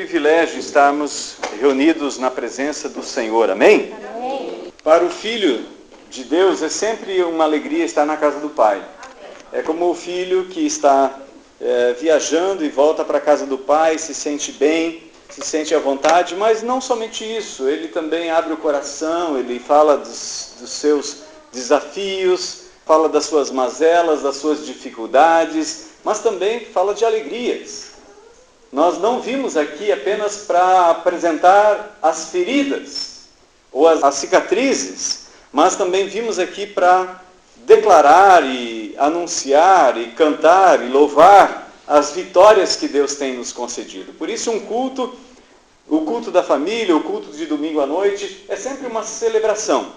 privilégio estarmos reunidos na presença do Senhor, amém? Amém. Para o Filho de Deus é sempre uma alegria estar na casa do Pai. É como o filho que está viajando e volta para a casa do Pai, se sente bem, se sente à vontade, mas não somente isso, ele também abre o coração, ele fala dos seus desafios, fala das suas mazelas, das suas dificuldades, mas também fala de alegrias. Nós não vimos aqui apenas para apresentar as feridas ou as cicatrizes, mas também vimos aqui para declarar e anunciar e cantar e louvar as vitórias que Deus tem nos concedido. Por isso o culto da família, o culto de domingo à noite, é sempre uma celebração.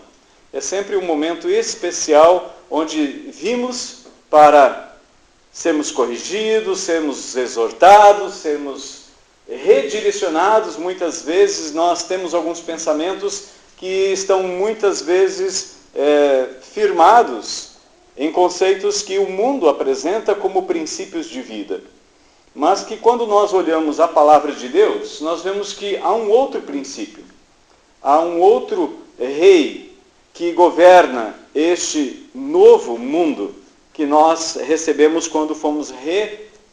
É sempre um momento especial onde vimos para sermos corrigidos, sermos exortados, sermos redirecionados. Muitas vezes nós temos alguns pensamentos que estão muitas vezes firmados em conceitos que o mundo apresenta como princípios de vida. Mas que quando nós olhamos a palavra de Deus, nós vemos que há um outro princípio. Há um outro rei que governa este novo mundo que nós recebemos quando fomos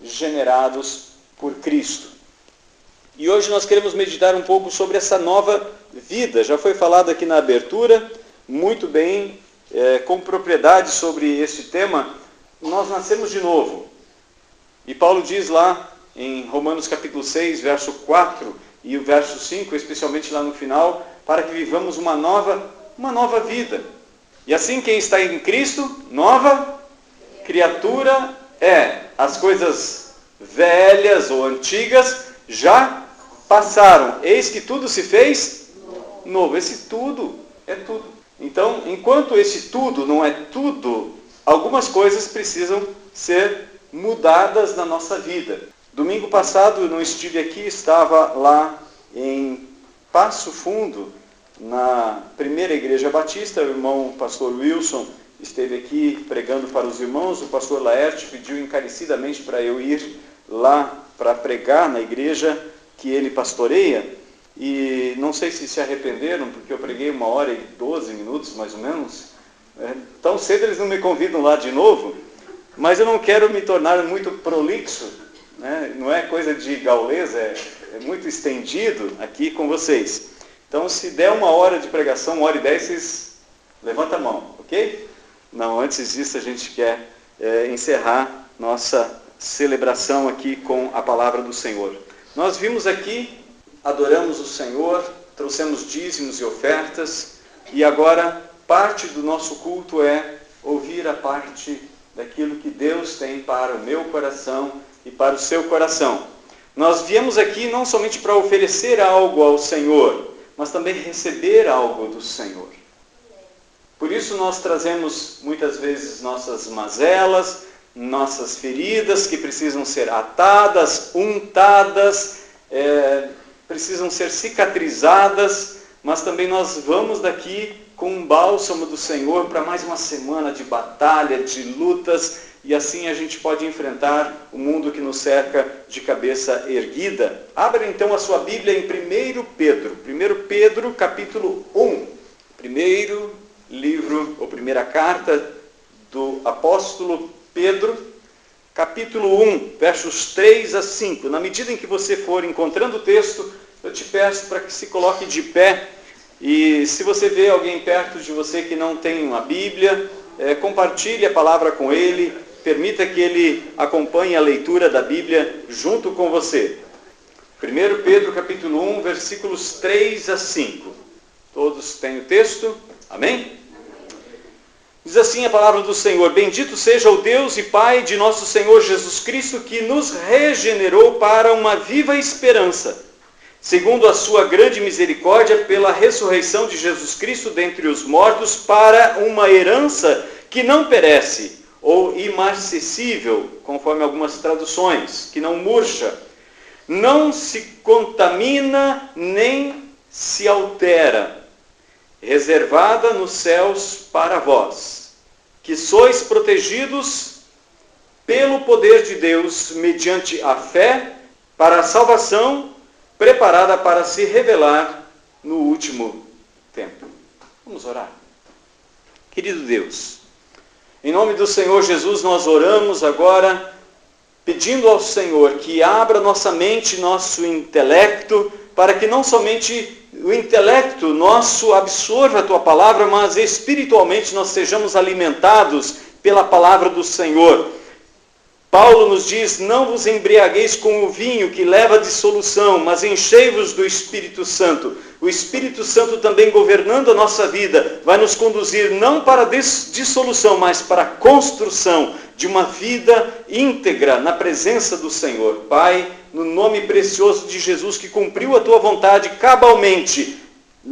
regenerados por Cristo. E hoje nós queremos meditar um pouco sobre essa nova vida. Já foi falado aqui na abertura, muito bem, com propriedade sobre este tema. Nós nascemos de novo. E Paulo diz lá em Romanos capítulo 6, verso 4 e o verso 5, especialmente lá no final, para que vivamos uma nova vida. E assim quem está em Cristo, nova criatura é. As coisas velhas ou antigas já passaram. Eis que tudo se fez novo. Esse tudo é tudo. Então, enquanto esse tudo não é tudo, algumas coisas precisam ser mudadas na nossa vida. Domingo passado eu não estive aqui, estava lá em Passo Fundo, na primeira igreja batista. O irmão pastor Wilson esteve aqui pregando para os irmãos. O pastor Laerte pediu encarecidamente para eu ir lá para pregar na igreja que ele pastoreia. E não sei se arrependeram, porque eu preguei 1h12 mais ou menos. Tão cedo eles não me convidam lá de novo, mas eu não quero me tornar muito prolixo, né? Não é coisa de gaulês, é muito estendido aqui com vocês. Então, se der 1 hora de pregação, 1h10, vocês levantam a mão, ok? Não, antes disso a gente quer encerrar nossa celebração aqui com a palavra do Senhor. Nós vimos aqui, adoramos o Senhor, trouxemos dízimos e ofertas, e agora parte do nosso culto é ouvir a parte daquilo que Deus tem para o meu coração e para o seu coração. Nós viemos aqui não somente para oferecer algo ao Senhor, mas também receber algo do Senhor. Por isso nós trazemos muitas vezes nossas mazelas, nossas feridas que precisam ser atadas, untadas, precisam ser cicatrizadas, mas também nós vamos daqui com um bálsamo do Senhor para mais uma semana de batalha, de lutas, e assim a gente pode enfrentar o mundo que nos cerca de cabeça erguida. Abra então a sua Bíblia em 1 Pedro capítulo 1. Primeiro livro, ou primeira carta do apóstolo Pedro, capítulo 1, versos 3 a 5. Na medida em que você for encontrando o texto, eu te peço para que se coloque de pé. E se você vê alguém perto de você que não tem uma Bíblia, compartilhe a palavra com ele, permita que ele acompanhe a leitura da Bíblia junto com você. 1 Pedro capítulo 1, versículos 3 a 5. Todos têm o texto? Amém? Diz assim a palavra do Senhor: Bendito seja o Deus e Pai de nosso Senhor Jesus Cristo, que nos regenerou para uma viva esperança, segundo a sua grande misericórdia, pela ressurreição de Jesus Cristo dentre os mortos, para uma herança que não perece, ou imarcessível, conforme algumas traduções, que não murcha, não se contamina, nem se altera, reservada nos céus para vós, que sois protegidos pelo poder de Deus, mediante a fé, para a salvação, preparada para se revelar no último tempo. Vamos orar. Querido Deus, em nome do Senhor Jesus, nós oramos agora, pedindo ao Senhor que abra nossa mente, nosso intelecto, para que não somente o intelecto nosso absorva a Tua palavra, mas espiritualmente nós sejamos alimentados pela palavra do Senhor. Paulo nos diz, não vos embriagueis com o vinho que leva à dissolução, mas enchei-vos do Espírito Santo. O Espírito Santo também governando a nossa vida, vai nos conduzir não para a dissolução, mas para a construção de uma vida íntegra na presença do Senhor. Pai, no nome precioso de Jesus, que cumpriu a Tua vontade cabalmente,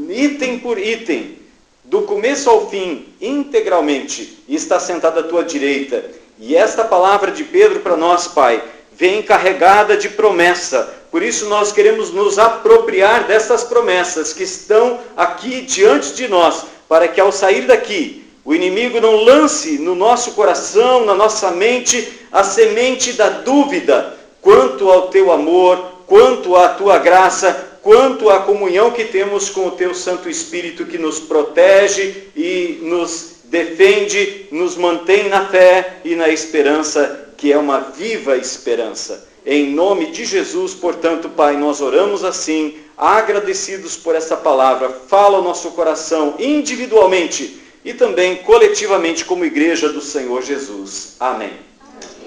item por item, do começo ao fim, integralmente, e está sentado à Tua direita. E esta palavra de Pedro para nós, Pai, vem carregada de promessa. Por isso nós queremos nos apropriar dessas promessas que estão aqui diante de nós, para que ao sair daqui, o inimigo não lance no nosso coração, na nossa mente, a semente da dúvida quanto ao Teu amor, quanto à Tua graça, quanto à comunhão que temos com o Teu Santo Espírito, que nos protege e nos defende, nos mantém na fé e na esperança, que é uma viva esperança. Em nome de Jesus, portanto, Pai, nós oramos assim, agradecidos por essa palavra. Fala ao nosso coração individualmente e também coletivamente como igreja do Senhor Jesus. Amém.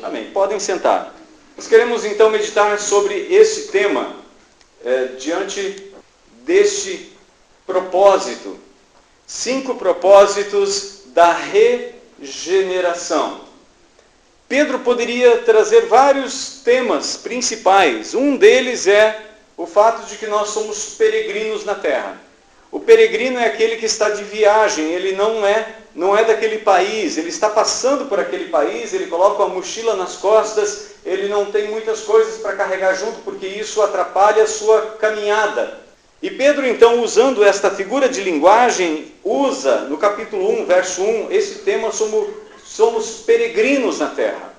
Amém. Podem sentar. Nós queremos então meditar sobre esse tema diante deste propósito. 5 propósitos da regeneração. Pedro poderia trazer vários temas principais. Um deles é o fato de que nós somos peregrinos na terra. O peregrino é aquele que está de viagem, ele não é daquele país, ele está passando por aquele país, ele coloca uma mochila nas costas, ele não tem muitas coisas para carregar junto, porque isso atrapalha a sua caminhada. E Pedro, então, usando esta figura de linguagem, usa, no capítulo 1, verso 1, esse tema, somos peregrinos na terra.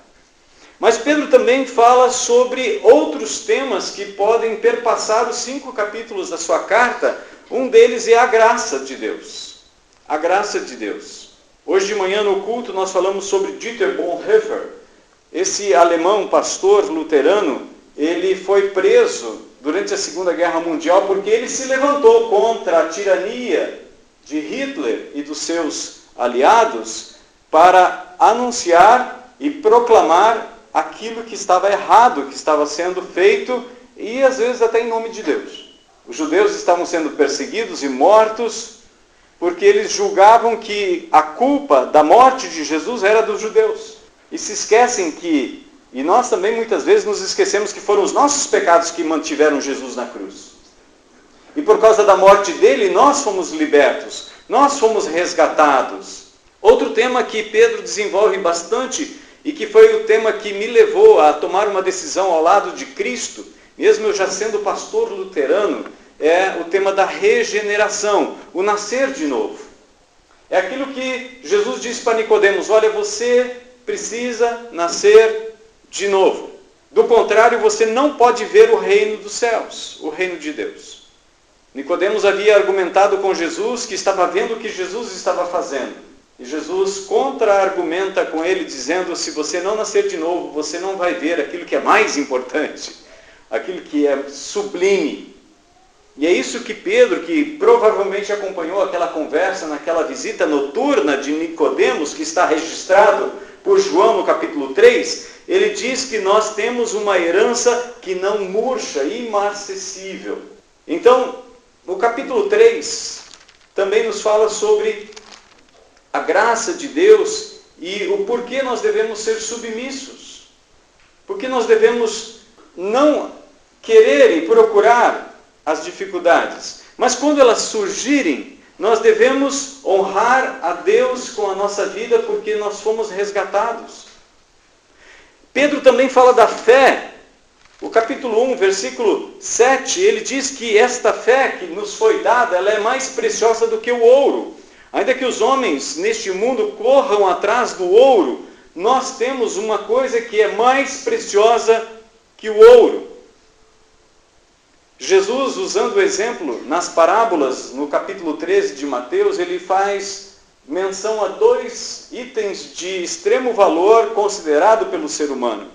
Mas Pedro também fala sobre outros temas que podem perpassar os 5 capítulos da sua carta. Um deles é a graça de Deus. A graça de Deus. Hoje de manhã no culto nós falamos sobre Dieter Bonhoeffer. Esse alemão pastor luterano, ele foi preso durante a Segunda Guerra Mundial porque ele se levantou contra a tirania de Hitler e dos seus aliados para anunciar e proclamar aquilo que estava errado, que estava sendo feito, e às vezes até em nome de Deus. Os judeus estavam sendo perseguidos e mortos porque eles julgavam que a culpa da morte de Jesus era dos judeus. E se esquecem que, e nós também muitas vezes nos esquecemos que foram os nossos pecados que mantiveram Jesus na cruz. E por causa da morte dele, nós fomos libertos, nós fomos resgatados. Outro tema que Pedro desenvolve bastante, e que foi o tema que me levou a tomar uma decisão ao lado de Cristo, mesmo eu já sendo pastor luterano, é o tema da regeneração, o nascer de novo. É aquilo que Jesus disse para Nicodemos: olha, você precisa nascer de novo. Do contrário, você não pode ver o reino dos céus, o reino de Deus. Nicodemos havia argumentado com Jesus que estava vendo o que Jesus estava fazendo. E Jesus contra-argumenta com ele, dizendo: se você não nascer de novo, você não vai ver aquilo que é mais importante, aquilo que é sublime. E é isso que Pedro, que provavelmente acompanhou aquela conversa naquela visita noturna de Nicodemos, que está registrado por João no capítulo 3, ele diz que nós temos uma herança que não murcha, imarcessível. Então, no capítulo 3, também nos fala sobre a graça de Deus e o porquê nós devemos ser submissos. Porque nós devemos não querer e procurar as dificuldades, mas quando elas surgirem, nós devemos honrar a Deus com a nossa vida, porque nós fomos resgatados. Pedro também fala da fé. O capítulo 1, versículo 7, ele diz que esta fé que nos foi dada, ela é mais preciosa do que o ouro. Ainda que os homens neste mundo corram atrás do ouro, nós temos uma coisa que é mais preciosa que o ouro. Jesus, usando o exemplo nas parábolas, no capítulo 13 de Mateus, ele faz menção a 2 itens de extremo valor considerado pelo ser humano.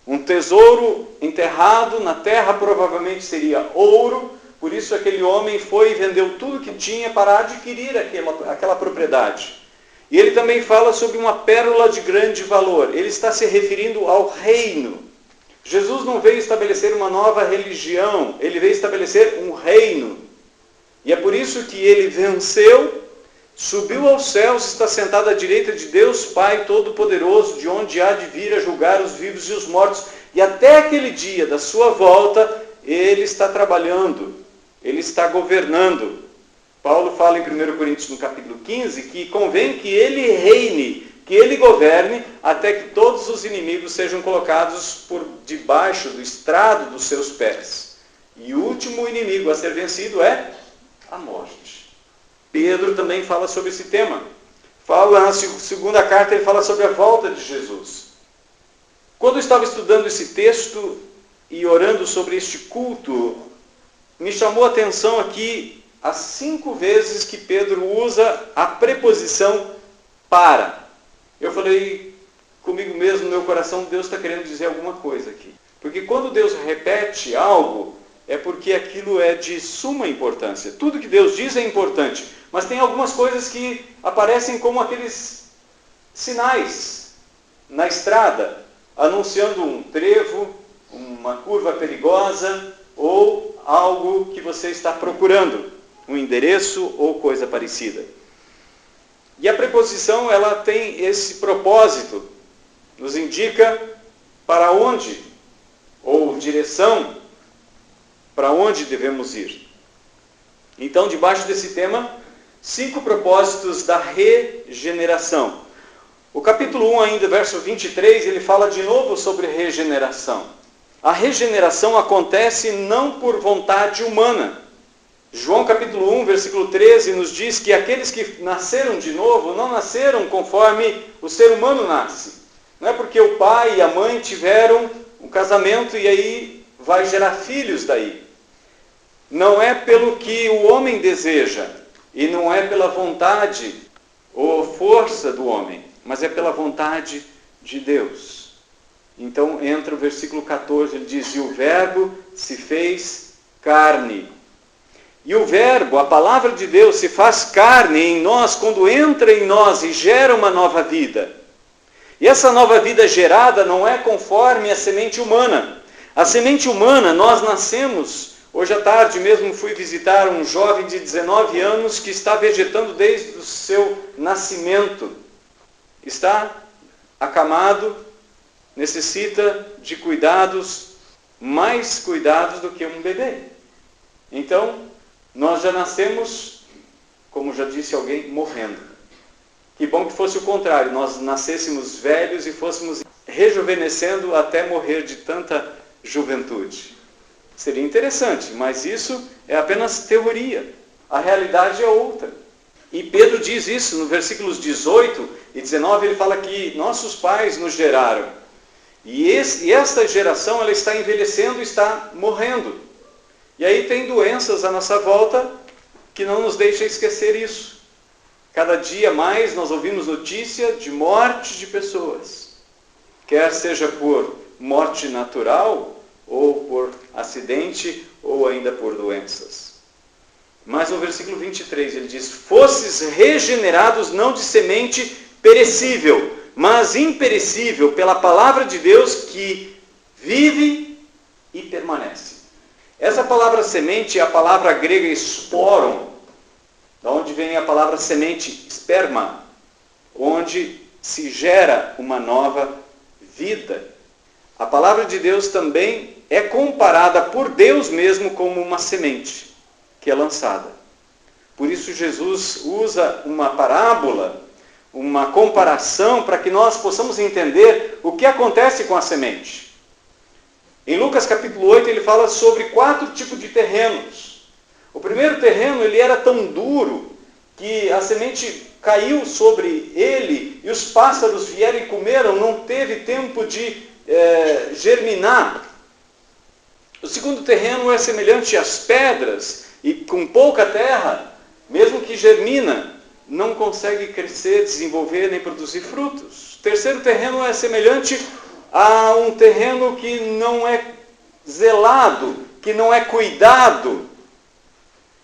Um tesouro enterrado na terra provavelmente seria ouro, por isso aquele homem foi e vendeu tudo que tinha para adquirir aquela propriedade. E ele também fala sobre uma pérola de grande valor. Ele está se referindo ao reino. Jesus não veio estabelecer uma nova religião, ele veio estabelecer um reino. E é por isso que ele venceu, subiu aos céus, está sentado à direita de Deus Pai Todo-Poderoso, de onde há de vir a julgar os vivos e os mortos. E até aquele dia da sua volta, ele está trabalhando, ele está governando. Paulo fala em 1 Coríntios, no capítulo 15, que convém que ele reine, que ele governe, até que todos os inimigos sejam colocados por debaixo do estrado dos seus pés. E o último inimigo a ser vencido é a morte. Pedro também fala sobre esse tema. Fala na segunda carta, ele fala sobre a volta de Jesus. Quando eu estava estudando esse texto e orando sobre este culto, me chamou a atenção aqui as 5 vezes que Pedro usa a preposição para. Eu falei comigo mesmo, no meu coração, Deus está querendo dizer alguma coisa aqui. Porque quando Deus repete algo, é porque aquilo é de suma importância. Tudo que Deus diz é importante, mas tem algumas coisas que aparecem como aqueles sinais na estrada, anunciando um trevo, uma curva perigosa ou algo que você está procurando, um endereço ou coisa parecida. E a preposição, ela tem esse propósito, nos indica para onde, ou direção, para onde devemos ir. Então, debaixo desse tema, 5 propósitos da regeneração. O capítulo 1 ainda, verso 23, ele fala de novo sobre regeneração. A regeneração acontece não por vontade humana. João capítulo 1, versículo 13, nos diz que aqueles que nasceram de novo, não nasceram conforme o ser humano nasce. Não é porque o pai e a mãe tiveram um casamento e aí vai gerar filhos daí. Não é pelo que o homem deseja, e não é pela vontade ou força do homem, mas é pela vontade de Deus. Então entra o versículo 14, ele diz, e o verbo se fez carne. E o verbo, a palavra de Deus, se faz carne em nós quando entra em nós e gera uma nova vida. E essa nova vida gerada não é conforme a semente humana. A semente humana, nós nascemos, hoje à tarde mesmo fui visitar um jovem de 19 anos que está vegetando desde o seu nascimento. Está acamado, necessita de cuidados, mais cuidados do que um bebê. Então, nós já nascemos, como já disse alguém, morrendo. Que bom que fosse o contrário, nós nascêssemos velhos e fôssemos rejuvenescendo até morrer de tanta juventude. Seria interessante, mas isso é apenas teoria. A realidade é outra. E Pedro diz isso no versículos 18 e 19, ele fala que nossos pais nos geraram. E esta geração, ela está envelhecendo e está morrendo. E aí tem doenças à nossa volta que não nos deixam esquecer isso. Cada dia mais nós ouvimos notícia de morte de pessoas. Quer seja por morte natural, ou por acidente, ou ainda por doenças. Mas no versículo 23 ele diz, fosses regenerados não de semente perecível, mas imperecível pela palavra de Deus que vive e permanece. Essa palavra semente é a palavra grega sporon, da onde vem a palavra semente esperma, onde se gera uma nova vida. A palavra de Deus também é comparada por Deus mesmo como uma semente que é lançada. Por isso Jesus usa uma parábola, uma comparação, para que nós possamos entender o que acontece com a semente. Em Lucas capítulo 8 ele fala sobre 4 tipos de terrenos. O primeiro terreno ele era tão duro que a semente caiu sobre ele e os pássaros vieram e comeram, não teve tempo de germinar. O segundo terreno é semelhante às pedras e com pouca terra, mesmo que germina, não consegue crescer, desenvolver nem produzir frutos. O terceiro terreno é semelhante a um terreno que não é zelado, que não é cuidado.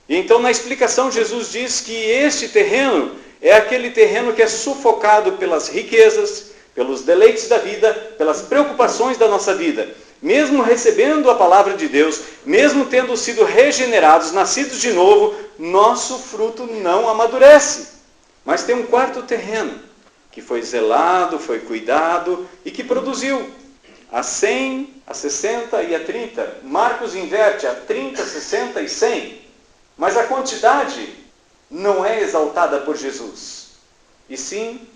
E então, na explicação, Jesus diz que este terreno é aquele terreno que é sufocado pelas riquezas, pelos deleites da vida, pelas preocupações da nossa vida. Mesmo recebendo a palavra de Deus, mesmo tendo sido regenerados, nascidos de novo, nosso fruto não amadurece. Mas tem um quarto terreno, que foi zelado, foi cuidado e que produziu a 100, a 60 e a 30. Marcos inverte a 30, 60 e 100. Mas a quantidade não é exaltada por Jesus, e sim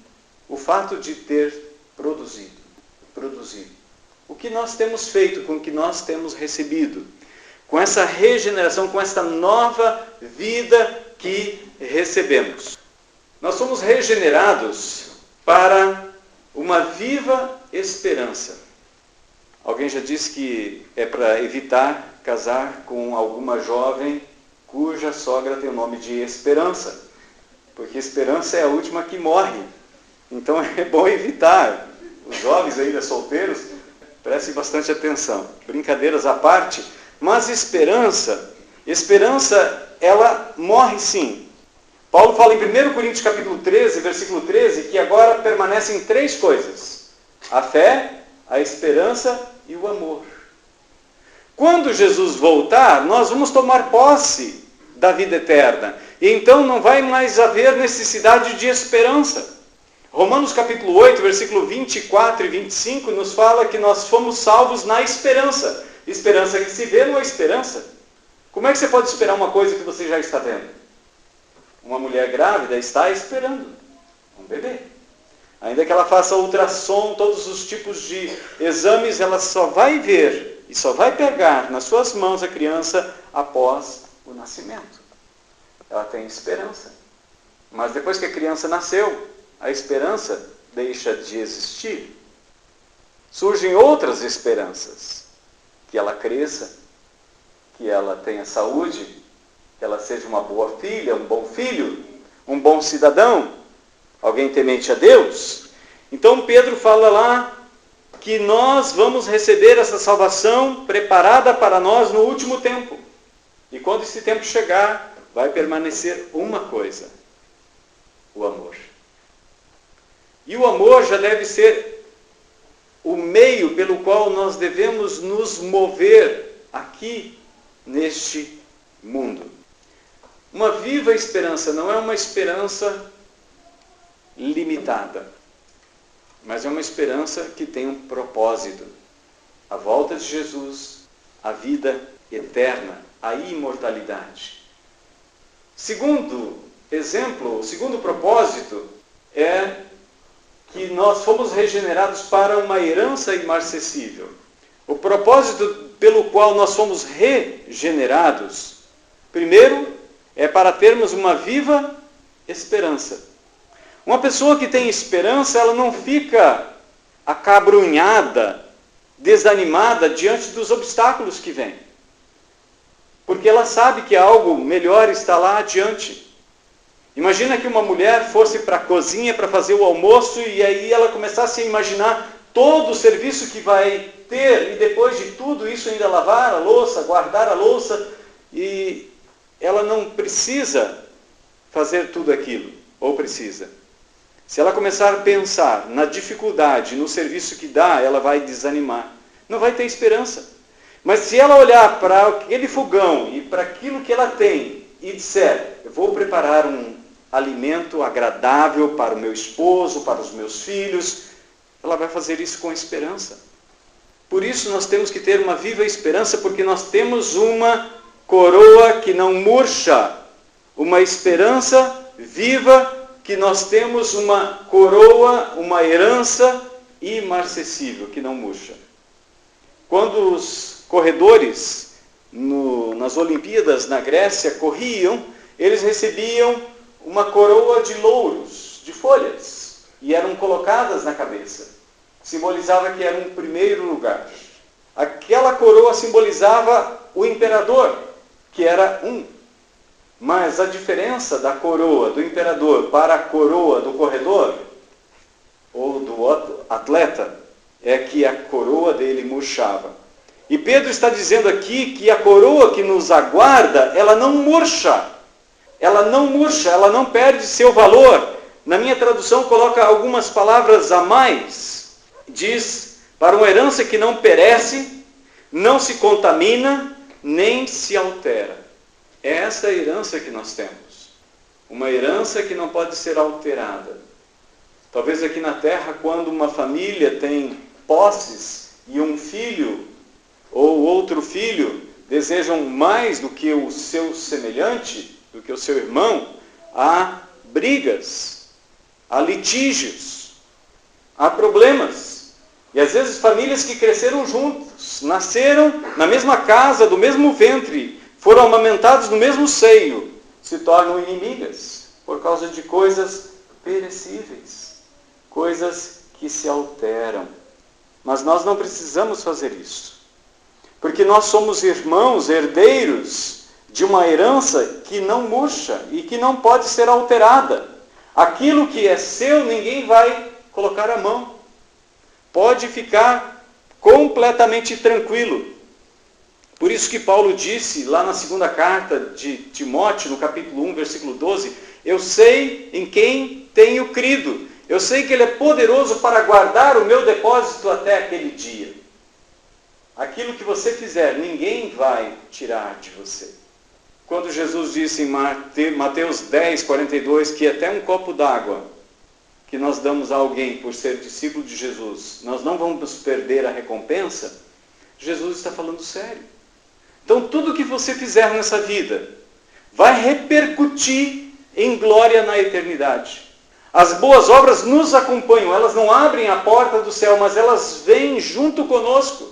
o fato de ter produzido. O que nós temos feito com o que nós temos recebido, com essa regeneração, com essa nova vida que recebemos. Nós somos regenerados para uma viva esperança. Alguém já disse que é para evitar casar com alguma jovem cuja sogra tem o nome de Esperança, porque Esperança é a última que morre. Então é bom evitar. Os jovens ainda solteiros, prestem bastante atenção. Brincadeiras à parte, mas esperança, ela morre sim. Paulo fala em 1 Coríntios capítulo 13, versículo 13, que agora permanecem 3 coisas: a fé, a esperança e o amor. Quando Jesus voltar, nós vamos tomar posse da vida eterna. E então não vai mais haver necessidade de esperança. Romanos capítulo 8, versículo 24 e 25, nos fala que nós fomos salvos na esperança. Esperança que se vê não é esperança. Como é que você pode esperar uma coisa que você já está vendo? Uma mulher grávida está esperando um bebê. Ainda que ela faça ultrassom, todos os tipos de exames, ela só vai ver e só vai pegar nas suas mãos a criança após o nascimento. Ela tem esperança. Mas depois que a criança nasceu, a esperança deixa de existir. Surgem outras esperanças. Que ela cresça, que ela tenha saúde, que ela seja uma boa filha, um bom filho, um bom cidadão, alguém temente a Deus. Então Pedro fala lá que nós vamos receber essa salvação preparada para nós no último tempo. E quando esse tempo chegar, vai permanecer uma coisa: o amor. E o amor já deve ser o meio pelo qual nós devemos nos mover aqui neste mundo. Uma viva esperança não é uma esperança limitada, mas é uma esperança que tem um propósito: a volta de Jesus, a vida eterna, a imortalidade. Segundo exemplo, o segundo propósito é que nós fomos regenerados para uma herança imarcessível. O propósito pelo qual nós fomos regenerados, primeiro, é para termos uma viva esperança. Uma pessoa que tem esperança, ela não fica acabrunhada, desanimada diante dos obstáculos que vêm. Porque ela sabe que algo melhor está lá adiante. Imagina que uma mulher fosse para a cozinha para fazer o almoço e aí ela começasse a imaginar todo o serviço que vai ter e depois de tudo isso ainda lavar a louça, guardar a louça, e ela não precisa fazer tudo aquilo, ou precisa. Se ela começar a pensar na dificuldade, no serviço que dá, ela vai desanimar. Não vai ter esperança. Mas se ela olhar para aquele fogão e para aquilo que ela tem e disser: eu vou preparar um alimento agradável para o meu esposo, para os meus filhos, ela vai fazer isso com esperança. Por isso nós temos que ter uma viva esperança, porque nós temos uma coroa que não murcha, uma esperança viva, que nós temos uma coroa, uma herança imarcessível, que não murcha. Quando os corredores nas Olimpíadas na Grécia corriam, eles recebiam uma coroa de louros, de folhas, e eram colocadas na cabeça. Simbolizava que era um primeiro lugar. Aquela coroa simbolizava o imperador, que era um. Mas a diferença da coroa do imperador para a coroa do corredor, ou do atleta, é que a coroa dele murchava. E Pedro está dizendo aqui que a coroa que nos aguarda, ela não murcha. Ela não murcha, ela não perde seu valor. Na minha tradução coloca algumas palavras a mais. Diz, para uma herança que não perece, não se contamina, nem se altera. É essa a herança que nós temos. Uma herança que não pode ser alterada. Talvez aqui na terra, quando uma família tem posses e um filho ou outro filho desejam mais do que o seu semelhante, do que o seu irmão, há brigas, há litígios, há problemas. E às vezes famílias que cresceram juntos, nasceram na mesma casa, do mesmo ventre, foram amamentados no mesmo seio, se tornam inimigas por causa de coisas perecíveis, coisas que se alteram. Mas nós não precisamos fazer isso, porque nós somos irmãos, herdeiros de uma herança que não murcha e que não pode ser alterada. Aquilo que é seu, ninguém vai colocar a mão. Pode ficar completamente tranquilo. Por isso que Paulo disse lá na segunda carta de Timóteo, no capítulo 1, versículo 12, eu sei em quem tenho crido. Eu sei que Ele é poderoso para guardar o meu depósito até aquele dia. Aquilo que você fizer, ninguém vai tirar de você. Quando Jesus disse em Mateus 10, 42, que até um copo d'água que nós damos a alguém por ser discípulo de Jesus, nós não vamos perder a recompensa, Jesus está falando sério. Então, tudo que você fizer nessa vida vai repercutir em glória na eternidade. As boas obras nos acompanham, elas não abrem a porta do céu, mas elas vêm junto conosco.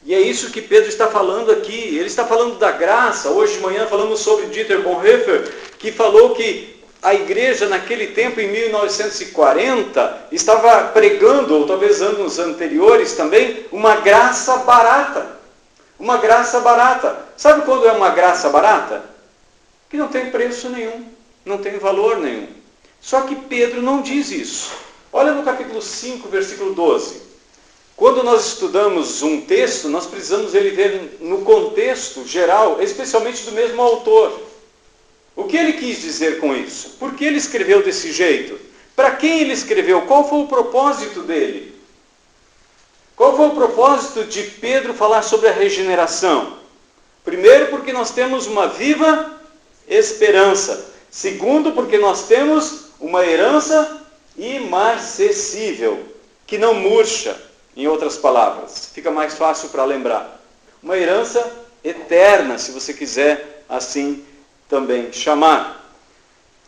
E é isso que Pedro está falando aqui. Ele está falando da graça. Hoje de manhã falamos sobre Dieter Bonhoeffer, que falou que a igreja naquele tempo, em 1940, estava pregando, ou talvez anos anteriores também, uma graça barata. Uma graça barata. Sabe quando é uma graça barata? Que não tem preço nenhum, não tem valor nenhum. Só que Pedro não diz isso. Olha no capítulo 5, versículo 12. Quando nós estudamos um texto, nós precisamos ele ver no contexto geral, especialmente do mesmo autor. O que ele quis dizer com isso? Por que ele escreveu desse jeito? Para quem ele escreveu? Qual foi o propósito dele? Qual foi o propósito de Pedro falar sobre a regeneração? Primeiro, porque nós temos uma viva esperança. Segundo, porque nós temos uma herança imarcessível, que não murcha, em outras palavras. Fica mais fácil para lembrar. Uma herança eterna, se você quiser assim também chamar.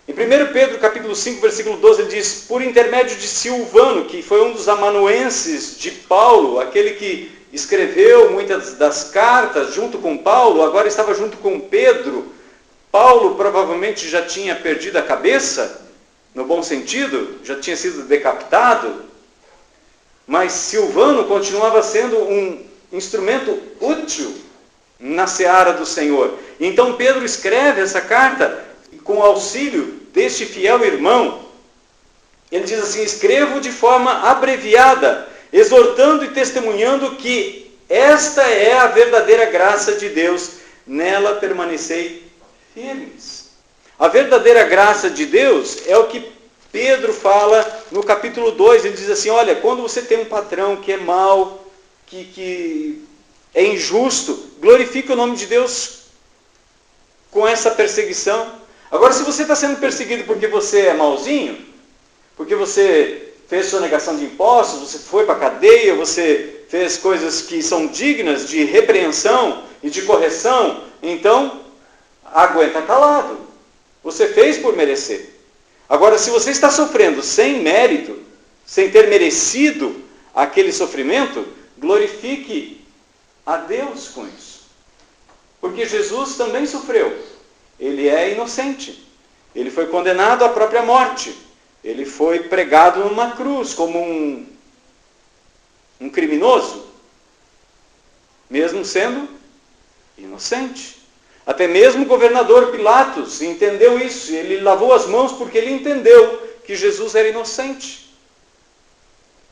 Em 1 Pedro, capítulo 5, versículo 12, ele diz, por intermédio de Silvano, que foi um dos amanuenses de Paulo, aquele que escreveu muitas das cartas junto com Paulo, agora estava junto com Pedro. Paulo provavelmente já tinha perdido a cabeça, no bom sentido, já tinha sido decapitado, mas Silvano continuava sendo um instrumento útil na seara do Senhor. Então Pedro escreve essa carta com o auxílio deste fiel irmão. Ele diz assim, escrevo de forma abreviada, exortando e testemunhando que esta é a verdadeira graça de Deus, nela permanecei firmes. A verdadeira graça de Deus é o que Pedro fala no capítulo 2, ele diz assim, olha, quando você tem um patrão que é mau, que é injusto, glorifique o nome de Deus com essa perseguição. Agora, se você está sendo perseguido porque você é mauzinho, porque você fez sonegação de impostos, você foi para a cadeia, você fez coisas que são dignas de repreensão e de correção, então, aguenta calado. Você fez por merecer. Agora, se você está sofrendo sem mérito, sem ter merecido aquele sofrimento, glorifique a Deus com isso. Porque Jesus também sofreu. Ele é inocente. Ele foi condenado à própria morte. Ele foi pregado numa cruz como um criminoso. mesmo sendo inocente. Até mesmo o governador Pilatos entendeu isso. Ele lavou as mãos porque ele entendeu que Jesus era inocente.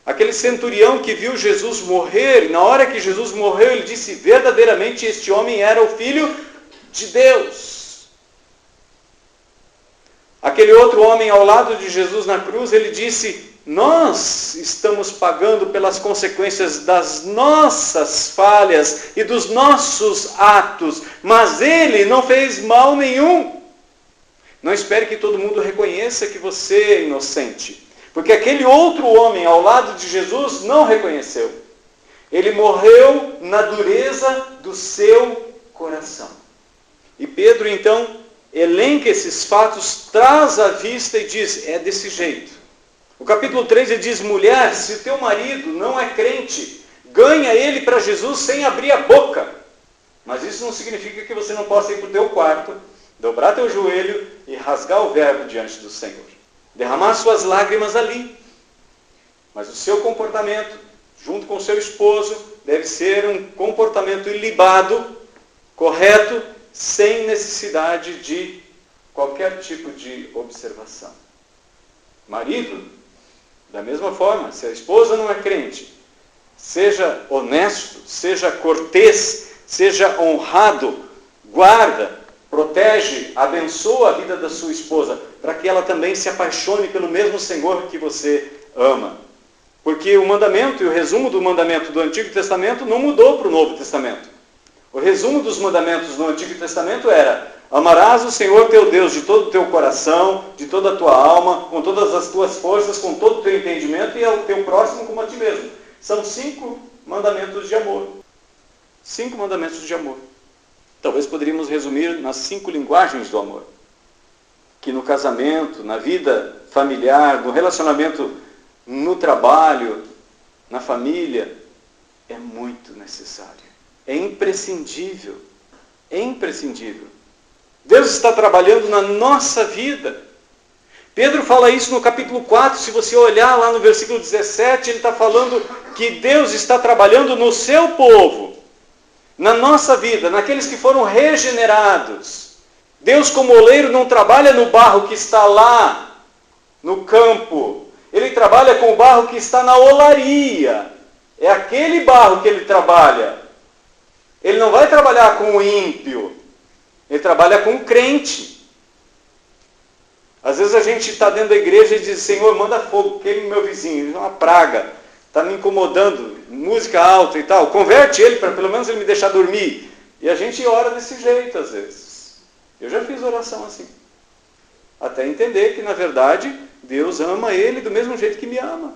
Aquele centurião que viu Jesus morrer, na hora que Jesus morreu, ele disse, verdadeiramente este homem era o Filho de Deus. Aquele outro homem ao lado de Jesus na cruz, ele disse, nós estamos pagando pelas consequências das nossas falhas e dos nossos atos, mas ele não fez mal nenhum. Não espere que todo mundo reconheça que você é inocente, porque aquele outro homem ao lado de Jesus não reconheceu. Ele morreu na dureza do seu coração. E Pedro então elenca esses fatos, traz à vista e diz, é desse jeito. O capítulo 3 ele diz, mulher, se teu marido não é crente, ganha ele para Jesus sem abrir a boca. Mas isso não significa que você não possa ir para o teu quarto, dobrar teu joelho e rasgar o verbo diante do Senhor. Derramar suas lágrimas ali. Mas o seu comportamento, junto com o seu esposo, deve ser um comportamento ilibado, correto, sem necessidade de qualquer tipo de observação. Marido, da mesma forma, se a esposa não é crente, seja honesto, seja cortês, seja honrado, guarda, protege, abençoa a vida da sua esposa, para que ela também se apaixone pelo mesmo Senhor que você ama. Porque o mandamento e o resumo do mandamento do Antigo Testamento não mudou para o Novo Testamento. O resumo dos mandamentos no Antigo Testamento era, amarás o Senhor teu Deus de todo o teu coração, de toda a tua alma, com todas as tuas forças, com todo o teu entendimento e ao teu próximo como a ti mesmo. São 5 mandamentos de amor. 5 mandamentos de amor. Talvez poderíamos resumir nas 5 linguagens do amor. Que no casamento, na vida familiar, no relacionamento no trabalho, na família, é muito necessário. É imprescindível. É imprescindível. Deus está trabalhando na nossa vida. Pedro fala isso no capítulo 4, se você olhar lá no versículo 17, ele está falando que Deus está trabalhando no seu povo, na nossa vida, naqueles que foram regenerados. Deus, como oleiro, não trabalha no barro que está lá no campo. Ele trabalha com o barro que está na olaria. É aquele barro que ele trabalha. Ele não vai trabalhar com o ímpio. Ele trabalha com o crente. Às vezes a gente está dentro da igreja e diz, Senhor, manda fogo, queime meu vizinho. É uma praga. Está me incomodando. Música alta e tal. Converte ele para pelo menos ele me deixar dormir. E a gente ora desse jeito às vezes. Eu já fiz oração assim. Até entender que, na verdade, Deus ama ele do mesmo jeito que me ama.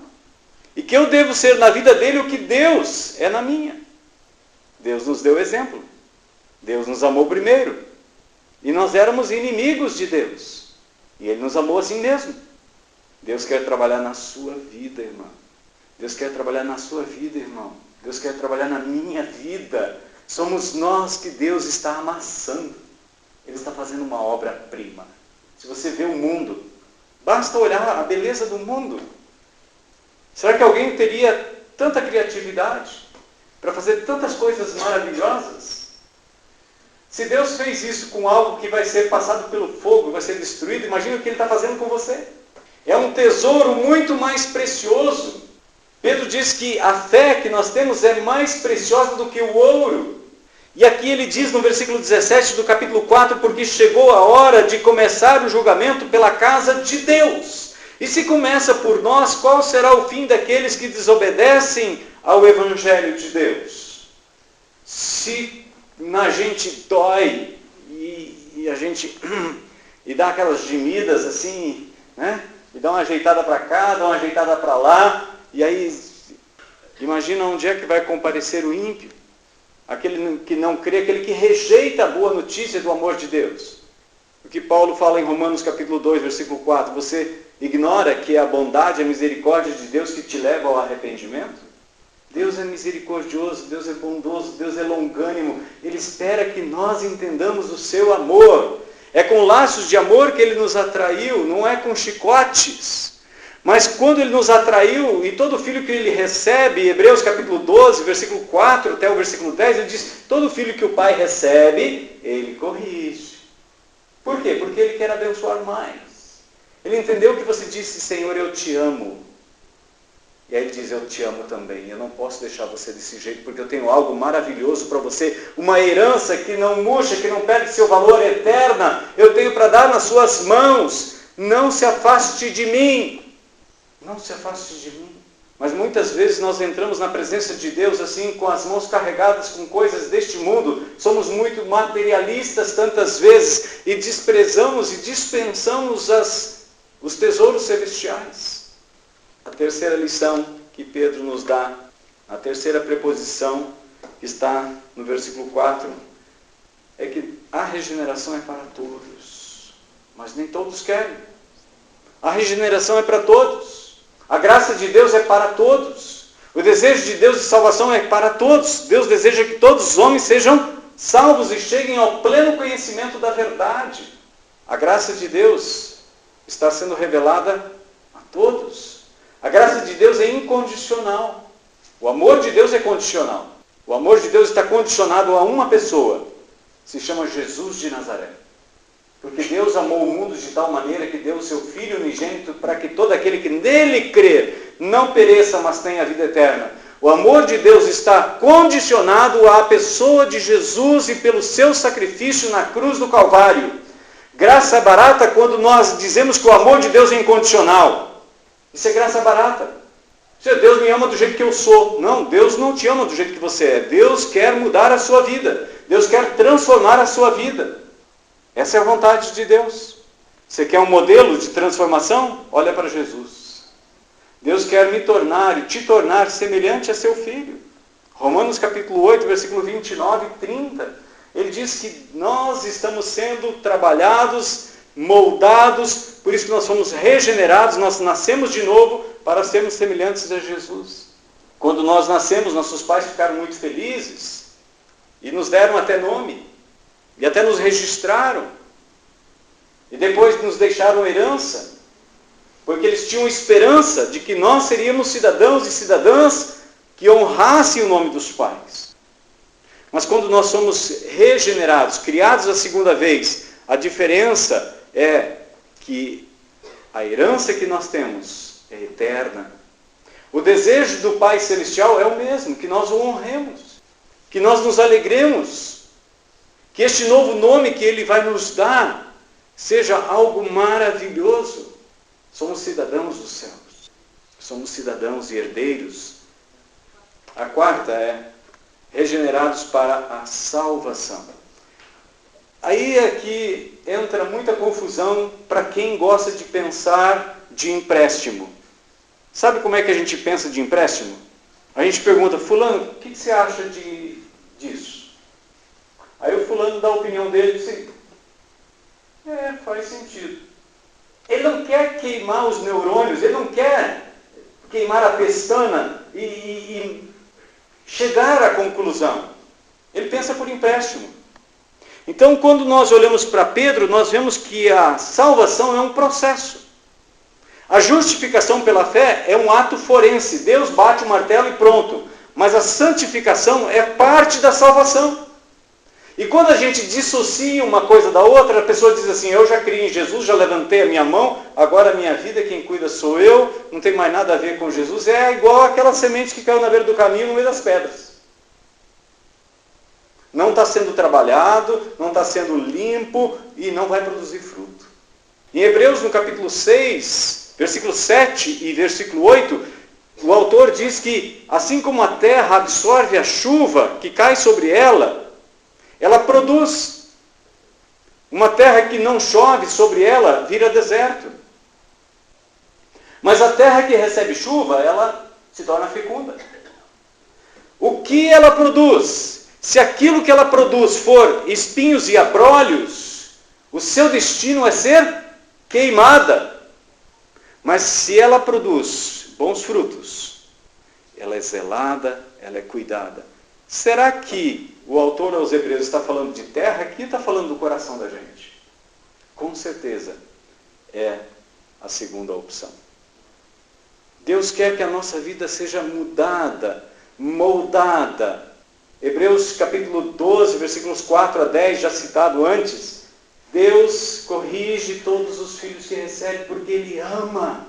E que eu devo ser na vida dele o que Deus é na minha. Deus nos deu exemplo. Deus nos amou primeiro. E nós éramos inimigos de Deus. E Ele nos amou assim mesmo. Deus quer trabalhar na sua vida, irmão. Deus quer trabalhar na sua vida, irmão. Deus quer trabalhar na minha vida. Somos nós que Deus está amassando. Ele está fazendo uma obra-prima. Se você vê o mundo, basta olhar a beleza do mundo. Será que alguém teria tanta criatividade para fazer tantas coisas maravilhosas? Se Deus fez isso com algo que vai ser passado pelo fogo, vai ser destruído, imagina o que Ele está fazendo com você. É um tesouro muito mais precioso. Pedro diz que a fé que nós temos é mais preciosa do que o ouro. E aqui ele diz no versículo 17 do capítulo 4, porque chegou a hora de começar o julgamento pela casa de Deus. E se começa por nós, qual será o fim daqueles que desobedecem ao Evangelho de Deus? Se na gente dói e a gente e dá aquelas gemidas assim, né? E dá uma ajeitada para cá, dá uma ajeitada para lá, e aí imagina onde é que vai comparecer o ímpio, aquele que não crê, aquele que rejeita a boa notícia do amor de Deus. O que Paulo fala em Romanos capítulo 2, versículo 4, você ignora que é a bondade e a misericórdia de Deus que te leva ao arrependimento? Deus é misericordioso, Deus é bondoso, Deus é longânimo. Ele espera que nós entendamos o seu amor. É com laços de amor que Ele nos atraiu, não é com chicotes. Mas quando ele nos atraiu, e todo filho que ele recebe, Hebreus capítulo 12, versículo 4 até o versículo 10, ele diz, todo filho que o pai recebe, ele corrige. Por quê? Porque ele quer abençoar mais. Ele entendeu que você disse, Senhor, eu te amo. E aí ele diz, eu te amo também. Eu não posso deixar você desse jeito, porque eu tenho algo maravilhoso para você. Uma herança que não murcha, que não perde seu valor, eterna. Eu tenho para dar nas suas mãos. Não se afaste de mim. Não se afaste de mim. Mas muitas vezes nós entramos na presença de Deus assim, com as mãos carregadas com coisas deste mundo. Somos muito materialistas tantas vezes e desprezamos e dispensamos os tesouros celestiais. A terceira lição que Pedro nos dá, a terceira preposição que está no versículo 4, é que a regeneração é para todos, mas nem todos querem. A regeneração é para todos. A graça de Deus é para todos. O desejo de Deus de salvação é para todos. Deus deseja que todos os homens sejam salvos e cheguem ao pleno conhecimento da verdade. A graça de Deus está sendo revelada a todos. A graça de Deus é incondicional. O amor de Deus é condicional. O amor de Deus está condicionado a uma pessoa. Se chama Jesus de Nazaré. Porque Deus amou o mundo de tal maneira que deu o seu Filho unigênito para que todo aquele que nele crer não pereça, mas tenha a vida eterna. O amor de Deus está condicionado à pessoa de Jesus e pelo seu sacrifício na cruz do Calvário. Graça barata quando nós dizemos que o amor de Deus é incondicional. Isso é graça barata. Deus me ama do jeito que eu sou. Não, Deus não te ama do jeito que você é. Deus quer mudar a sua vida. Deus quer transformar a sua vida. Essa é a vontade de Deus. Você quer um modelo de transformação? Olha para Jesus. Deus quer me tornar e te tornar semelhante a seu Filho. Romanos capítulo 8, versículo 29 e 30. Ele diz que nós estamos sendo trabalhados, moldados, por isso que nós fomos regenerados, nós nascemos de novo para sermos semelhantes a Jesus. Quando nós nascemos, nossos pais ficaram muito felizes e nos deram até nome. E até nos registraram. E depois nos deixaram herança. Porque eles tinham esperança de que nós seríamos cidadãos e cidadãs que honrassem o nome dos pais. Mas quando nós somos regenerados, criados a segunda vez, a diferença é que a herança que nós temos é eterna. O desejo do Pai Celestial é o mesmo, que nós o honremos, que nós nos alegremos, que este novo nome que Ele vai nos dar seja algo maravilhoso. Somos cidadãos dos céus. Somos cidadãos e herdeiros. A quarta é regenerados para a salvação. Aí aqui entra muita confusão para quem gosta de pensar de empréstimo. Sabe como é que a gente pensa de empréstimo? A gente pergunta, fulano, o que você acha disso? Aí o fulano dá a opinião dele e diz assim, faz sentido. Ele não quer queimar os neurônios, ele não quer queimar a pestana e chegar à conclusão. Ele pensa por empréstimo. Então, quando nós olhamos para Pedro, nós vemos que a salvação é um processo. A justificação pela fé é um ato forense. Deus bate o martelo e pronto. Mas a santificação é parte da salvação. E quando a gente dissocia uma coisa da outra, a pessoa diz assim, eu já criei em Jesus, já levantei a minha mão, agora a minha vida, quem cuida sou eu, não tem mais nada a ver com Jesus. É igual aquela semente que caiu na beira do caminho, no meio das pedras. Não está sendo trabalhado, não está sendo limpo e não vai produzir fruto. Em Hebreus, no capítulo 6, versículo 7 e versículo 8, o autor diz que, assim como a terra absorve a chuva que cai sobre ela produz. Uma terra que não chove sobre ela vira deserto. Mas a terra que recebe chuva, ela se torna fecunda. O que ela produz? Se aquilo que ela produz for espinhos e abrolhos, o seu destino é ser queimada. Mas se ela produz bons frutos, ela é zelada, ela é cuidada. Será que o autor aos Hebreus está falando de terra? Aqui está falando do coração da gente. Com certeza é a segunda opção. Deus quer que a nossa vida seja mudada, moldada. Hebreus capítulo 12, versículos 4 a 10, já citado antes. Deus corrige todos os filhos que recebe porque Ele ama.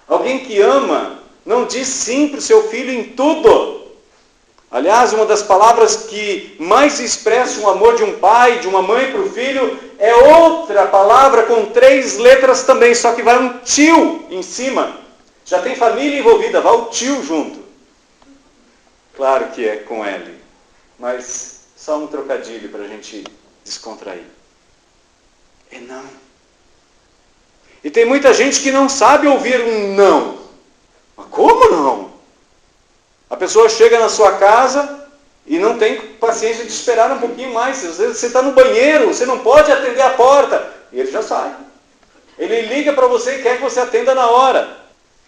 Alguém que ama não diz sim para o seu filho em tudo. Aliás, uma das palavras que mais expressa o amor de um pai, de uma mãe para o filho, é outra palavra com 3 letras também, só que vai um tio em cima. Já tem família envolvida, vai o tio junto. Claro que é com L, mas só um trocadilho para a gente descontrair. É não. E tem muita gente que não sabe ouvir um não. Mas como não? A pessoa chega na sua casa e não tem paciência de esperar um pouquinho mais. Às vezes você está no banheiro, você não pode atender a porta. E ele já sai. Ele liga para você e quer que você atenda na hora.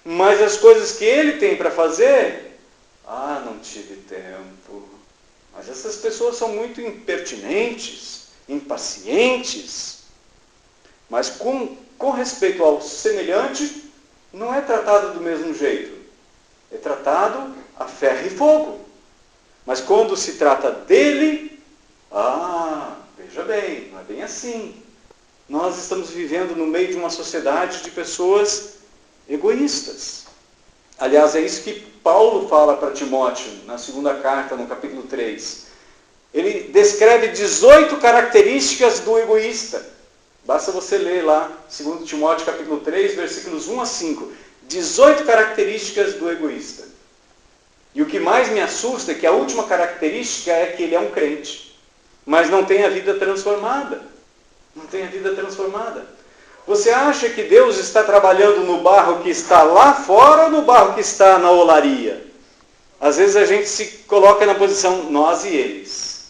Mas as coisas que ele tem para fazer, não tive tempo. Mas essas pessoas são muito impertinentes, impacientes. Mas com respeito ao semelhante, não é tratado do mesmo jeito. É tratado a ferro e fogo. Mas quando se trata dele, veja bem, não é bem assim. Nós estamos vivendo no meio de uma sociedade de pessoas egoístas. Aliás, é isso que Paulo fala para Timóteo, na segunda carta, no capítulo 3. Ele descreve 18 características do egoísta. Basta você ler lá, 2 Timóteo capítulo 3, versículos 1 a 5. 18 características do egoísta. E o que mais me assusta é que a última característica é que ele é um crente, mas não tem a vida transformada. Não tem a vida transformada. Você acha que Deus está trabalhando no barro que está lá fora ou no barro que está na olaria? Às vezes a gente se coloca na posição nós e eles.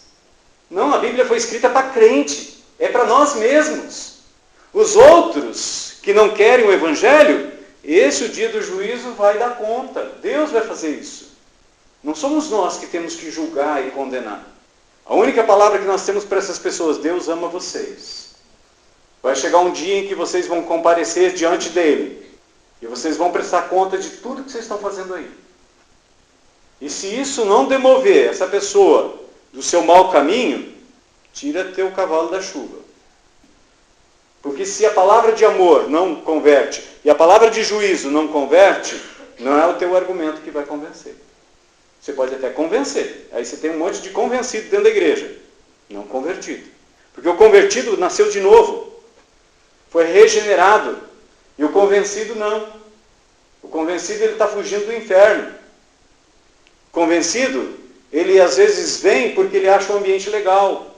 Não, a Bíblia foi escrita para crente. É para nós mesmos. Os outros que não querem o Evangelho, esse o dia do juízo vai dar conta. Deus vai fazer isso. Não somos nós que temos que julgar e condenar. A única palavra que nós temos para essas pessoas, Deus ama vocês. Vai chegar um dia em que vocês vão comparecer diante dele. E vocês vão prestar conta de tudo que vocês estão fazendo aí. E se isso não demover essa pessoa do seu mau caminho, tira teu cavalo da chuva. Porque se a palavra de amor não converte e a palavra de juízo não converte, não é o teu argumento que vai convencer. Você pode até convencer. Aí você tem um monte de convencido dentro da igreja. Não convertido. Porque o convertido nasceu de novo. Foi regenerado. E o convencido não. O convencido ele está fugindo do inferno. O convencido, ele às vezes vem porque ele acha o ambiente legal.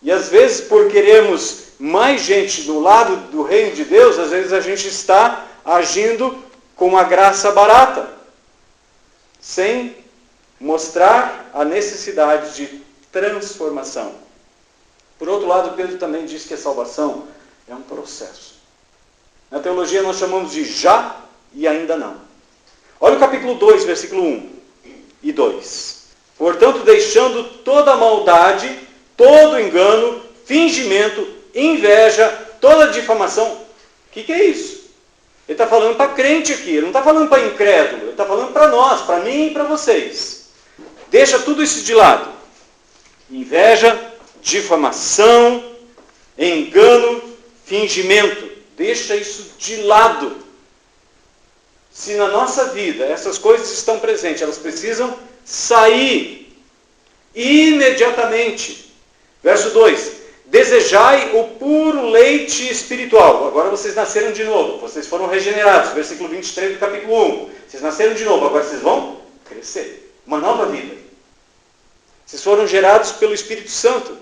E às vezes por querermos mais gente do lado do reino de Deus, às vezes a gente está agindo com uma graça barata. Sem mostrar a necessidade de transformação. Por outro lado, Pedro também diz que a salvação é um processo. Na teologia nós chamamos de já e ainda não. Olha o capítulo 2, versículo 1 e 2. Portanto, deixando toda maldade, todo engano, fingimento, inveja, toda difamação. O que é isso? Ele está falando para crente aqui, ele não está falando para incrédulo, ele está falando para nós, para mim e para vocês. Deixa tudo isso de lado. Inveja, difamação, engano, fingimento. Deixa isso de lado. Se na nossa vida essas coisas estão presentes, elas precisam sair imediatamente. Verso 2. Desejai o puro leite espiritual. Agora vocês nasceram de novo. Vocês foram regenerados. Versículo 23 do capítulo 1. Vocês nasceram de novo. Agora vocês vão crescer. Uma nova vida. Vocês foram gerados pelo Espírito Santo.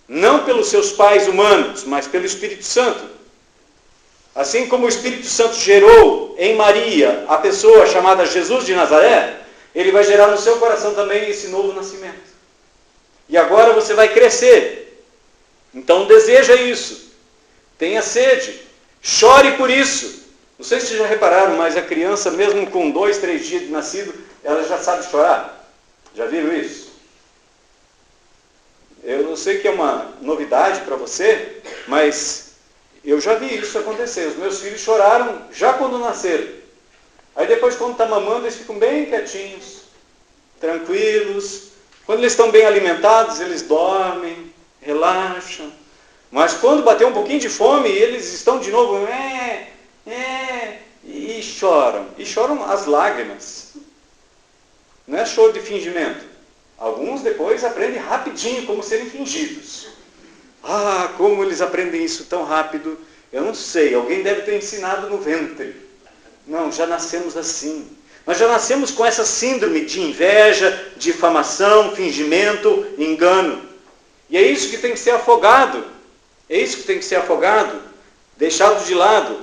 Não pelos seus pais humanos, mas pelo Espírito Santo. Assim como o Espírito Santo gerou em Maria a pessoa chamada Jesus de Nazaré, ele vai gerar no seu coração também esse novo nascimento. E agora você vai crescer. Então deseja isso. Tenha sede. Chore por isso. Não sei se vocês já repararam, mas a criança, mesmo com 2, 3 dias de nascido, ela já sabe chorar. Já viram isso? Eu não sei que é uma novidade para você, mas eu já vi isso acontecer. Os meus filhos choraram já quando nasceram. Aí depois, quando está mamando, eles ficam bem quietinhos, tranquilos. Quando eles estão bem alimentados, eles dormem, relaxam. Mas quando bater um pouquinho de fome, eles estão de novo, e choram. E choram as lágrimas. Não é choro de fingimento. Alguns depois aprendem rapidinho como serem fingidos. Ah, como eles aprendem isso tão rápido, eu não sei. Alguém deve ter ensinado no ventre. Não, já nascemos assim. Nós já nascemos com essa síndrome de inveja, difamação, fingimento, engano. E é isso que tem que ser afogado. É isso que tem que ser afogado, deixado de lado.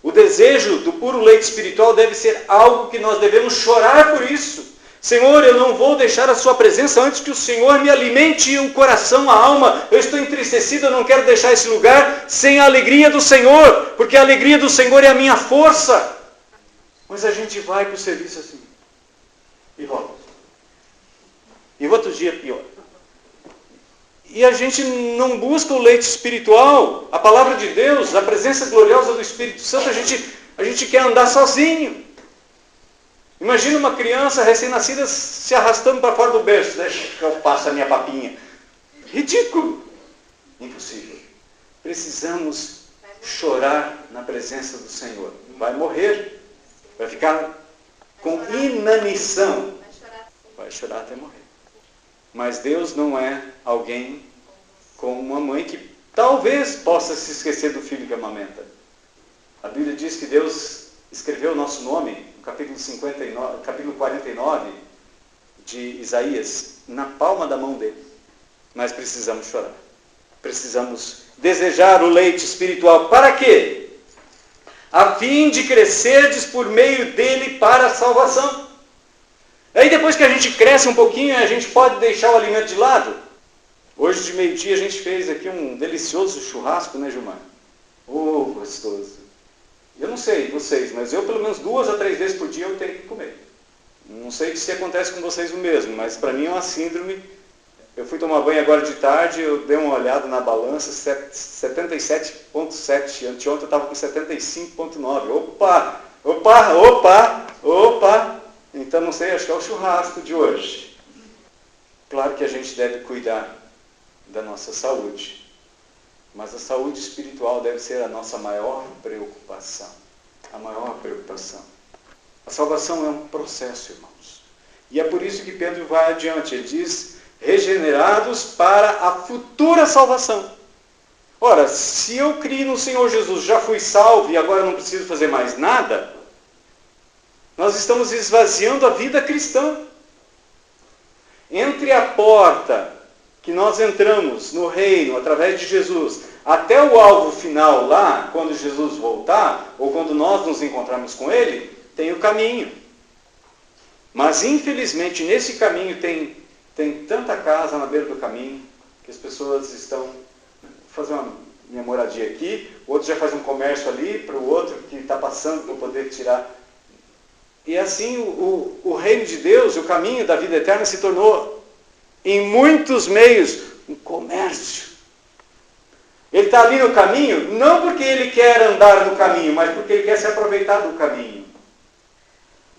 O desejo do puro leite espiritual deve ser algo que nós devemos chorar por isso. Senhor, eu não vou deixar a sua presença antes que o Senhor me alimente o coração, a alma. Eu estou entristecido, eu não quero deixar esse lugar sem a alegria do Senhor, porque a alegria do Senhor é a minha força. Mas a gente vai para o serviço assim, e volta. E o outro dia pior. E a gente não busca o leite espiritual, a palavra de Deus, a presença gloriosa do Espírito Santo, a gente quer andar sozinho. Imagina uma criança recém-nascida se arrastando para fora do berço. Deixa que eu passo a minha papinha. Ridículo. Impossível. Precisamos chorar na presença do Senhor. Vai morrer. Vai ficar com inanição. Vai chorar até morrer. Mas Deus não é alguém como uma mãe que talvez possa se esquecer do filho que amamenta. A Bíblia diz que Deus escreveu o nosso nome, no capítulo 49 de Isaías, na palma da mão dele. Mas precisamos chorar. Precisamos desejar o leite espiritual. Para quê? A fim de crescerdes por meio dele para a salvação. Aí depois que a gente cresce um pouquinho, a gente pode deixar o alimento de lado. Hoje de meio-dia a gente fez aqui um delicioso churrasco, né, Gilmar? Oh, gostoso. Eu não sei vocês, mas eu pelo menos 2 a 3 vezes por dia eu tenho que comer. Não sei se acontece com vocês o mesmo, mas para mim é uma síndrome. Eu fui tomar banho agora de tarde, eu dei uma olhada na balança, 77,7. Anteontem eu estava com 75,9. Opa! Então não sei, acho que é o churrasco de hoje. Claro que a gente deve cuidar da nossa saúde. Mas a saúde espiritual deve ser a nossa maior preocupação. A maior preocupação. A salvação é um processo, irmãos. E é por isso que Pedro vai adiante. Ele diz, regenerados para a futura salvação. Ora, se eu criei no Senhor Jesus, já fui salvo e agora não preciso fazer mais nada, nós estamos esvaziando a vida cristã. Entre a porta que nós entramos no reino através de Jesus, até o alvo final lá, quando Jesus voltar, ou quando nós nos encontrarmos com Ele, tem o caminho. Mas infelizmente nesse caminho tem tanta casa na beira do caminho, que as pessoas estão fazendo uma minha moradia aqui, o outro já faz um comércio ali, para o outro que está passando para poder tirar. E assim o reino de Deus, o caminho da vida eterna se tornou, em muitos meios, um comércio. Ele está ali no caminho, não porque ele quer andar no caminho, mas porque ele quer se aproveitar do caminho.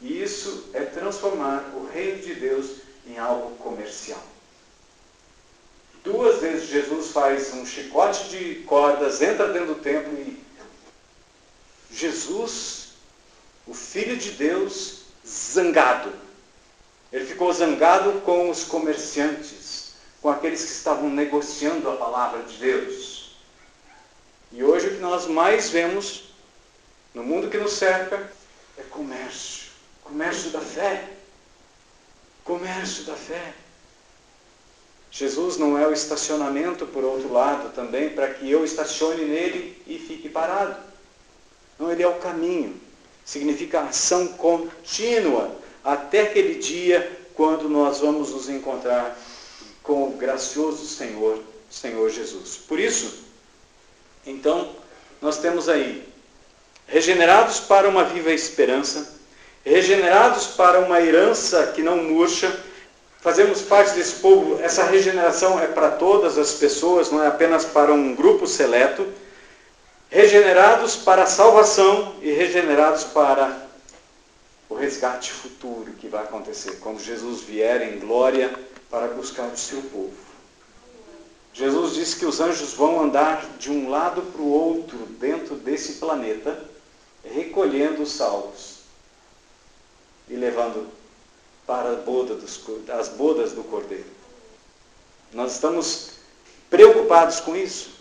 E isso é transformar o reino de Deus em algo comercial. 2 vezes Jesus faz um chicote de cordas, entra dentro do templo e Jesus, o Filho de Deus, zangado. Ele ficou zangado com os comerciantes, com aqueles que estavam negociando a palavra de Deus. E hoje o que nós mais vemos no mundo que nos cerca é comércio. Comércio da fé. Comércio da fé. Jesus não é o estacionamento, por outro lado, também, para que eu estacione nele e fique parado. Não, ele é o caminho. Significa ação contínua, até aquele dia quando nós vamos nos encontrar com o gracioso Senhor Jesus. Por isso, então, nós temos aí, regenerados para uma viva esperança, regenerados para uma herança que não murcha, fazemos parte desse povo. Essa regeneração é para todas as pessoas, não é apenas para um grupo seleto. Regenerados para a salvação e regenerados para o resgate futuro que vai acontecer quando Jesus vier em glória para buscar o seu povo. Jesus disse que os anjos vão andar de um lado para o outro dentro desse planeta, recolhendo os salvos e levando para as bodas do Cordeiro. Nós estamos preocupados com isso.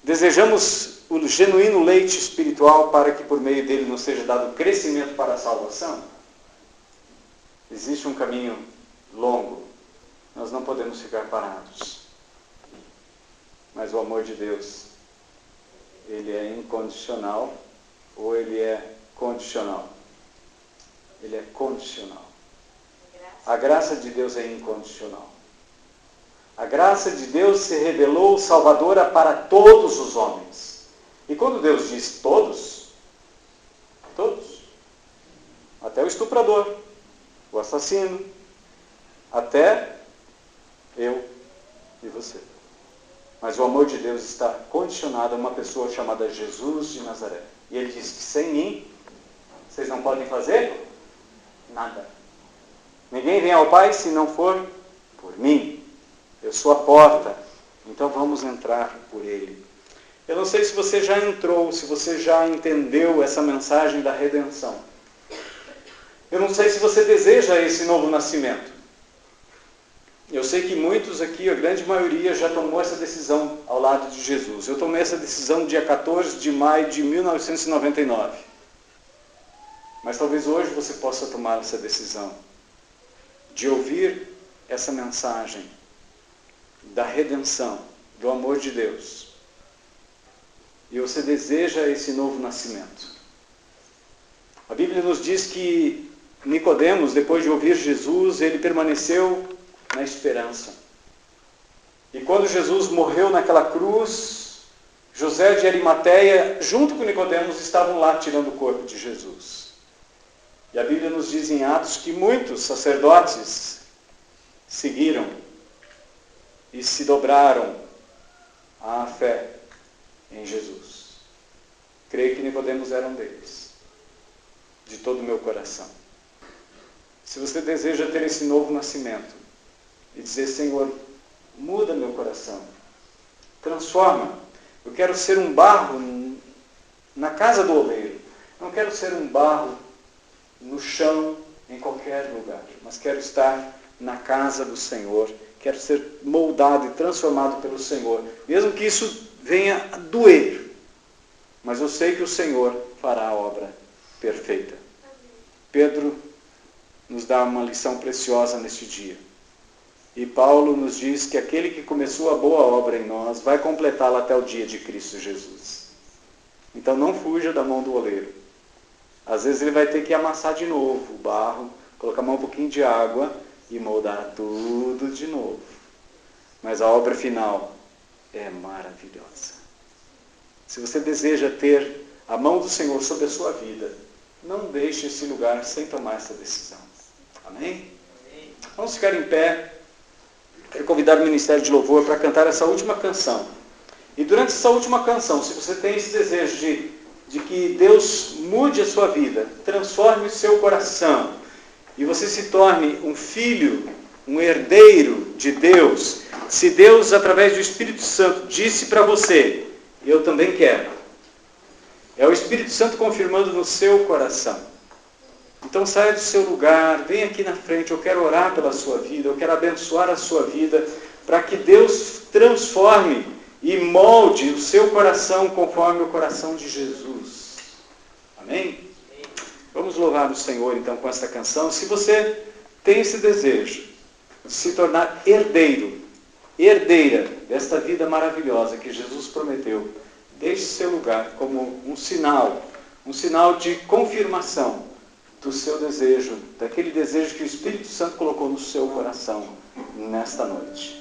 Desejamos o genuíno leite espiritual para que por meio dele nos seja dado crescimento para a salvação. Existe um caminho longo. Nós não podemos ficar parados. Mas o amor de Deus, ele é incondicional ou ele é condicional? Ele é condicional. A graça de Deus é incondicional. A graça de Deus se revelou salvadora para todos os homens. E quando Deus diz todos, todos, até o estuprador, o assassino, até eu e você. Mas o amor de Deus está condicionado a uma pessoa chamada Jesus de Nazaré. E ele diz que sem mim, vocês não podem fazer nada. Ninguém vem ao Pai se não for por mim. Eu sou a porta, então vamos entrar por ele. Eu não sei se você já entrou, se você já entendeu essa mensagem da redenção. Eu não sei se você deseja esse novo nascimento. Eu sei que muitos aqui, a grande maioria, já tomou essa decisão ao lado de Jesus. Eu tomei essa decisão dia 14 de maio de 1999. Mas talvez hoje você possa tomar essa decisão de ouvir essa mensagem da redenção, do amor de Deus. E você deseja esse novo nascimento. A Bíblia nos diz que Nicodemos, depois de ouvir Jesus, ele permaneceu na esperança. E quando Jesus morreu naquela cruz, José de Arimateia, junto com Nicodemos, estavam lá tirando o corpo de Jesus. E a Bíblia nos diz em Atos que muitos sacerdotes seguiram e se dobraram à fé em Jesus. Creio que Nicodemos era um deles, de todo o meu coração. Se você deseja ter esse novo nascimento e dizer, Senhor, muda meu coração, transforma. Eu quero ser um barro na casa do oleiro. Não quero ser um barro no chão, em qualquer lugar, mas quero estar na casa do Senhor. Quero ser moldado e transformado pelo Senhor, mesmo que isso venha a doer. Mas eu sei que o Senhor fará a obra perfeita. Pedro nos dá uma lição preciosa neste dia. E Paulo nos diz que aquele que começou a boa obra em nós vai completá-la até o dia de Cristo Jesus. Então não fuja da mão do oleiro. Às vezes ele vai ter que amassar de novo o barro, colocar um pouquinho de água e moldar tudo de novo. Mas a obra final é maravilhosa. Se você deseja ter a mão do Senhor sobre a sua vida, não deixe esse lugar sem tomar essa decisão. Amém? Vamos ficar em pé. Quero convidar o Ministério de Louvor para cantar essa última canção. E durante essa última canção, se você tem esse desejo de que Deus mude a sua vida, transforme o seu coração, e você se torne um filho, um herdeiro de Deus, se Deus, através do Espírito Santo, disse para você, eu também quero, é o Espírito Santo confirmando no seu coração. Então saia do seu lugar, vem aqui na frente, eu quero orar pela sua vida, eu quero abençoar a sua vida, para que Deus transforme e molde o seu coração conforme o coração de Jesus. Amém? Vamos louvar o Senhor então com esta canção. Se você tem esse desejo de se tornar herdeiro, herdeira desta vida maravilhosa que Jesus prometeu, deixe seu lugar como um sinal de confirmação do seu desejo, daquele desejo que o Espírito Santo colocou no seu coração nesta noite.